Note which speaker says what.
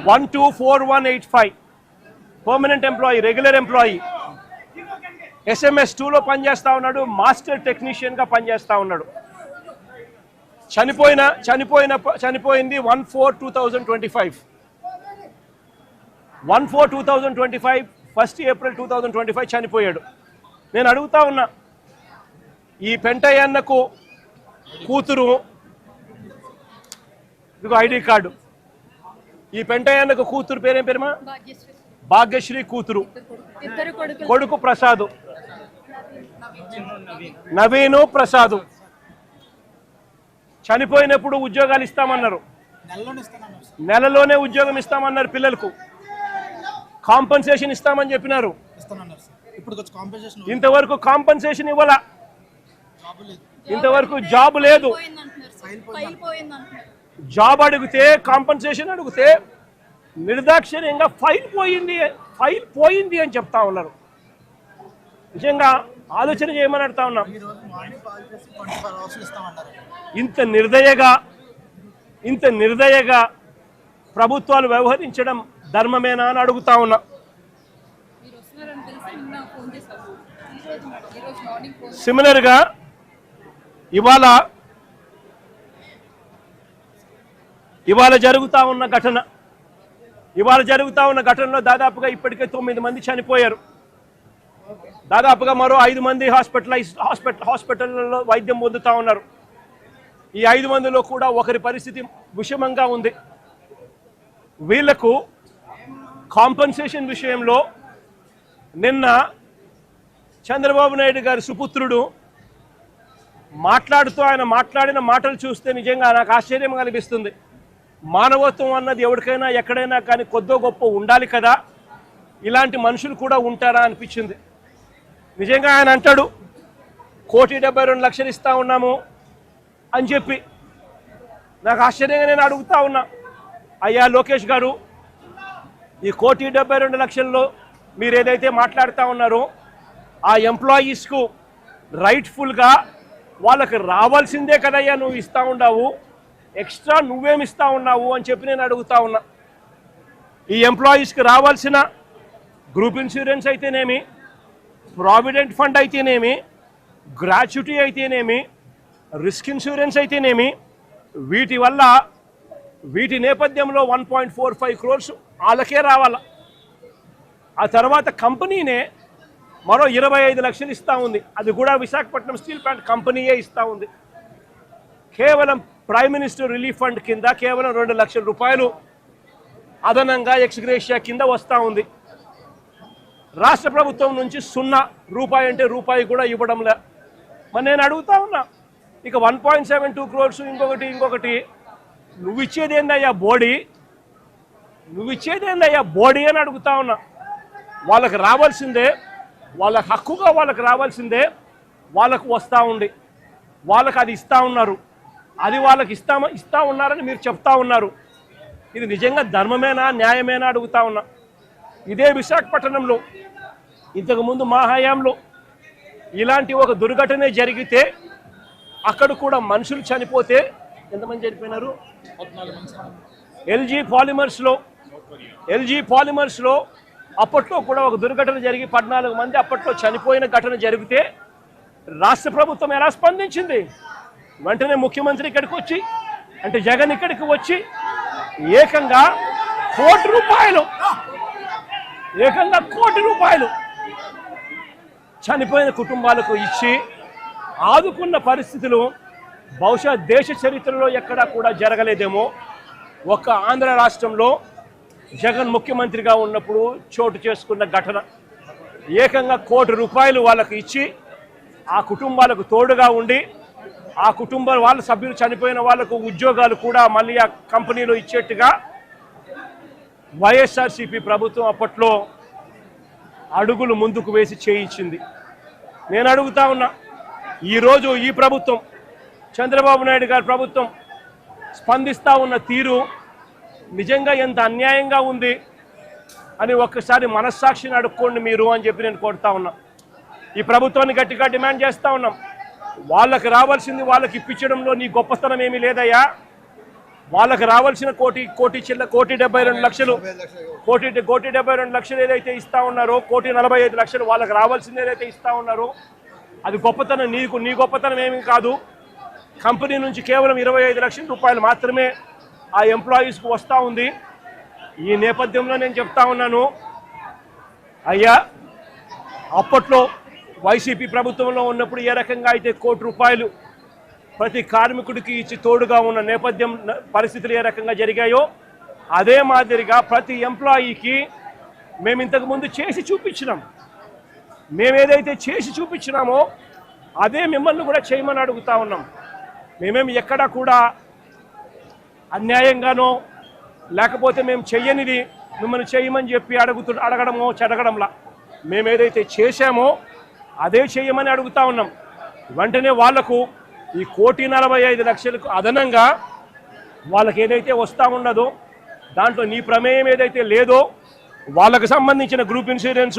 Speaker 1: 124185 permanent employee, regular employee. SMS2లో పనిచేస్తూ ఉన్నాడు, master టెక్నీషియన్గా పనిచేస్తూ ఉన్నాడు. చనిపోయింది 1/4/2025. 1/4/2025 1 ఏప్రిల్ 2025 చనిపోయాడు. నేను అడుగుతా ఉన్నా, ఈ పెంటయ్యన్నకు కూతురు, ఇదిగో ఐడి కార్డు, ఈ పెంటయ్యన్నకు కూతురు పేరేం పేరుమా? భాగ్యశ్రీ కూతురు. కొడుకు ప్రసాదు, నవీను ప్రసాదు. చనిపోయినప్పుడు ఉద్యోగాలు ఇస్తామన్నారు, నెలలోనే ఉద్యోగం ఇస్తామన్నారు పిల్లలకు. కాంపన్సేషన్ ఇస్తామని చెప్పినారు, ఇంతవరకు కాంపన్సేషన్ ఇవ్వాల, ఇంతవరకు జాబ్ లేదు. జాబ్ అడిగితే, కాంపన్సేషన్ అడిగితే నిర్దాక్షిణ్యంగా ఫైల్ పోయింది అని చెప్తా ఉన్నారు. నిజంగా ఆలోచన చేయమని అడుగుతా ఉన్నాం. ఇంత నిర్దయగా ప్రభుత్వాలు వ్యవహరించడం ధర్మమేనా అని అడుగుతా ఉన్నా. సిమిలర్గా ఇవాళ జరుగుతూ ఉన్న ఘటనలో దాదాపుగా ఇప్పటికే 9 మంది చనిపోయారు. దాదాపుగా మరో 5 మంది హాస్పిటల్లో వైద్యం పొందుతూ ఉన్నారు. ఈ 5 మందిలో కూడా ఒకరి పరిస్థితి విషమంగా ఉంది. వీళ్లకు కాంపన్సేషన్ విషయంలో నిన్న చంద్రబాబు నాయుడు గారి సుపుత్రుడు ఆయన మాట్లాడిన మాటలు చూస్తే నిజంగా నాకు ఆశ్చర్యం అనిపిస్తుంది. మానవత్వం అన్నది ఎవరికైనా ఎక్కడైనా కానీ కొద్దో గొప్ప ఉండాలి కదా, ఇలాంటి మనుషులు కూడా ఉంటారా అనిపించింది. నిజంగా ఆయన అంటాడు 1,72,00,000 ఇస్తా ఉన్నాము అని చెప్పి. నాకు ఆశ్చర్యంగా నేను అడుగుతా ఉన్నా, అయ్యా లోకేష్ గారు, ఈ 1,72,00,000లో మీరు ఏదైతే మాట్లాడుతూ ఉన్నారో ఆ ఎంప్లాయీస్కు రైట్ఫుల్గా వాళ్ళకి రావాల్సిందే కదయ్యా నువ్వు ఇస్తూ ఉన్నావు, ఎక్స్ట్రా నువ్వేమి ఇస్తూ ఉన్నావు అని చెప్పి నేను అడుగుతా ఉన్నా. ఈ ఎంప్లాయీస్కి రావాల్సిన గ్రూప్ ఇన్సూరెన్స్ అయితేనేమి, ప్రావిడెంట్ ఫండ్ అయితేనేమి, గ్రాట్యుటీ అయితేనేమి, రిస్క్ ఇన్సూరెన్స్ అయితేనేమి, వీటి నేపథ్యంలో 1.45 crores వాళ్ళకే రావాల. ఆ తర్వాత కంపెనీనే మరో 25 లక్షలు ఇస్తూ ఉంది. అది కూడా విశాఖపట్నం స్టీల్ ప్లాంట్ కంపెనీయే ఇస్తూ ఉంది. కేవలం ప్రైమ్ మినిస్టర్ రిలీఫ్ ఫండ్ కింద కేవలం 2 లక్షల రూపాయలు అదనంగా ఎక్స్గ్రేషియా కింద వస్తూ ఉంది. రాష్ట్ర ప్రభుత్వం నుంచి 0 రూపాయి అంటే రూపాయి కూడా ఇవ్వడంలే. మరి నేను అడుగుతా ఉన్నా, ఇక 1.72 crores ఇంకొకటి నువ్వు ఇచ్చేదేందయ్యా బోడీ అని అడుగుతా ఉన్నా. వాళ్ళకి రావాల్సిందే, వాళ్ళ హక్కుగా వాళ్ళకి రావాల్సిందే వాళ్ళకు వస్తూ ఉంది. వాళ్ళకి అది ఇస్తూ ఉన్నారు, అది వాళ్ళకి ఇస్తూ ఉన్నారని మీరు చెప్తా ఉన్నారు. ఇది నిజంగా ధర్మమేనా, న్యాయమేనా అడుగుతా ఉన్నా. ఇదే విశాఖపట్నంలో ఇంతకుముందు మా హయాంలో ఇలాంటి ఒక దుర్ఘటన జరిగితే అక్కడ కూడా మనుషులు చనిపోతే ఎంతమంది చనిపోయినారు? ఎల్జీ పాలిమర్స్లో అప్పట్లో కూడా ఒక దుర్ఘటన జరిగి 14 మంది అప్పట్లో చనిపోయిన ఘటన జరిగితే రాష్ట్ర ప్రభుత్వం ఎలా స్పందించింది? వెంటనే ముఖ్యమంత్రి ఇక్కడికి వచ్చి, అంటే జగన్ ఇక్కడికి వచ్చి ఏకంగా కోటి రూపాయలు చనిపోయిన కుటుంబాలకు ఇచ్చి ఆదుకున్న పరిస్థితులు బహుశా దేశ చరిత్రలో ఎక్కడా కూడా జరగలేదేమో. ఒక్క ఆంధ్ర రాష్ట్రంలో జగన్ ముఖ్యమంత్రిగా ఉన్నప్పుడు చోటు చేసుకున్న ఘటన. ఏకంగా ₹1,00,00,000 వాళ్ళకు ఇచ్చి ఆ కుటుంబాలకు తోడుగా ఉండి ఆ వాళ్ళ సభ్యులు చనిపోయిన వాళ్లకు ఉద్యోగాలు కూడా మళ్ళీ ఆ కంపెనీలో ఇచ్చేట్టుగా వైఎస్ఆర్సీపీ ప్రభుత్వం అప్పట్లో అడుగులు ముందుకు వేసి చేయించింది. నేను అడుగుతా ఉన్నా, ఈరోజు ఈ ప్రభుత్వం, చంద్రబాబు నాయుడు గారి ప్రభుత్వం స్పందిస్తూ ఉన్న తీరు నిజంగా ఎంత అన్యాయంగా ఉంది అని ఒక్కసారి మనస్సాక్షిని అడుక్కోండి మీరు అని చెప్పి నేను కోరుతా ఉన్నా. ఈ ప్రభుత్వాన్ని గట్టిగా డిమాండ్ చేస్తూ ఉన్నాం. వాళ్ళకి రావాల్సింది వాళ్ళకి ఇప్పించడంలో నీ గొప్పతనం ఏమీ లేదయ్యా. వాళ్ళకి రావాల్సిన కోటి 72 లక్షలు కోటి 72 లక్షలు ఏదైతే ఇస్తా ఉన్నారో 1,45 లక్షలు వాళ్ళకి రావాల్సింది ఏదైతే ఇస్తా ఉన్నారో అది గొప్పతనం. నీ గొప్పతనం ఏమీ కాదు. కంపెనీ నుంచి కేవలం 25 లక్షల రూపాయలు మాత్రమే ఆ ఎంప్లాయీస్కు వస్తూ ఉంది. ఈ నేపథ్యంలో నేను చెప్తా ఉన్నాను, అయ్యా అప్పట్లో వైసీపీ ప్రభుత్వంలో ఉన్నప్పుడు ఏ రకంగా అయితే ₹1,00,00,000 ప్రతి కార్మికుడికి ఇచ్చి తోడుగా ఉన్న నేపథ్యం పరిస్థితులు ఏ రకంగా జరిగాయో అదే మాదిరిగా ప్రతి ఎంప్లాయీకి మేము ఇంతకుముందు చేసి చూపించినాం. మేమేదైతే చేసి చూపించినామో అదే మిమ్మల్ని కూడా చేయమని అడుగుతా ఉన్నాం. మేమేమి ఎక్కడా కూడా అన్యాయంగానో లేకపోతే మేము చెయ్యనిది మిమ్మల్ని చేయమని చెప్పి అడగడమో చెడగడంలా మేమేదైతే చేశామో అదే చేయమని అడుగుతా ఉన్నాం. వెంటనే వాళ్లకు ఈ 1,45 లక్షలకు అదనంగా వాళ్ళకి ఏదైతే వస్తూ ఉండదో దాంట్లో నీ ప్రమేయం ఏదైతే లేదో వాళ్ళకు సంబంధించిన గ్రూప్ ఇన్సూరెన్స్